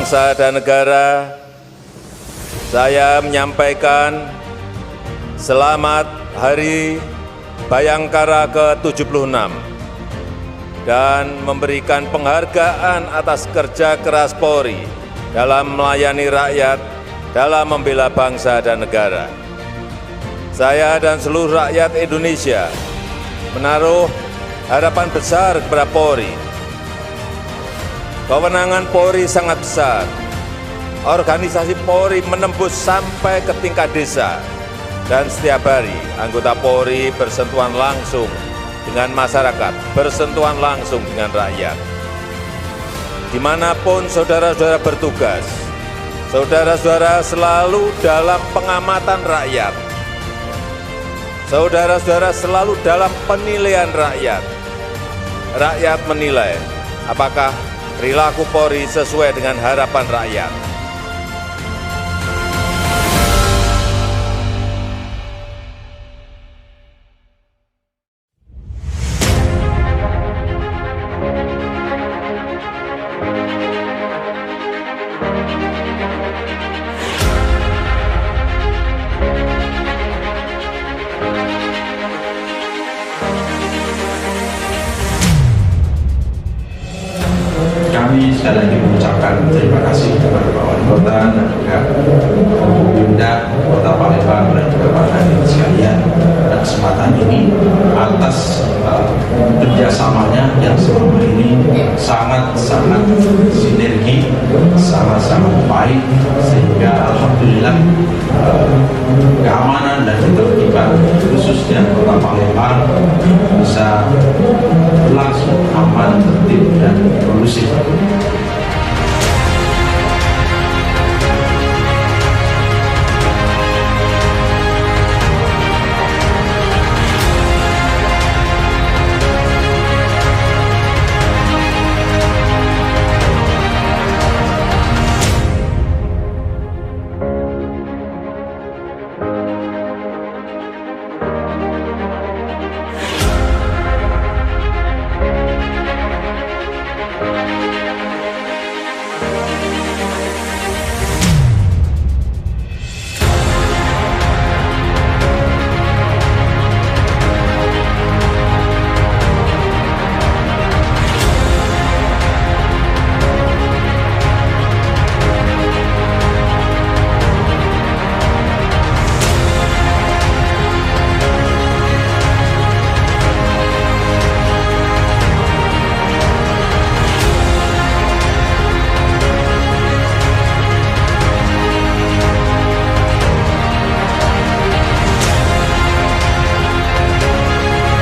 bangsa dan negara, saya menyampaikan selamat Hari Bayangkara ke-76 dan memberikan penghargaan atas kerja keras Polri dalam melayani rakyat, dalam membela bangsa dan negara. Saya dan seluruh rakyat Indonesia menaruh harapan besar kepada Polri. Kewenangan Polri sangat besar. Organisasi Polri menembus sampai ke tingkat desa. Dan setiap hari anggota Polri bersentuhan langsung dengan masyarakat, bersentuhan langsung dengan rakyat. Dimanapun saudara-saudara bertugas, saudara-saudara selalu dalam pengamatan rakyat. Saudara-saudara selalu dalam penilaian rakyat. Rakyat menilai apakah perilaku Polri sesuai dengan harapan rakyat. Kami sekali lagi mengucapkan terima kasih kepada Pak Wali Kota dan juga Bupenda Kota Palembang dan juga Pak Kadin sekalian pada kesempatan ini atas kerjasamanya yang selama ini sangat-sangat sinergi, sangat-sangat baik, sehingga alhamdulillah keamanan dan ketertiban khususnya Kota Palembang bisa berlangsung aman, tertib dan kondusif.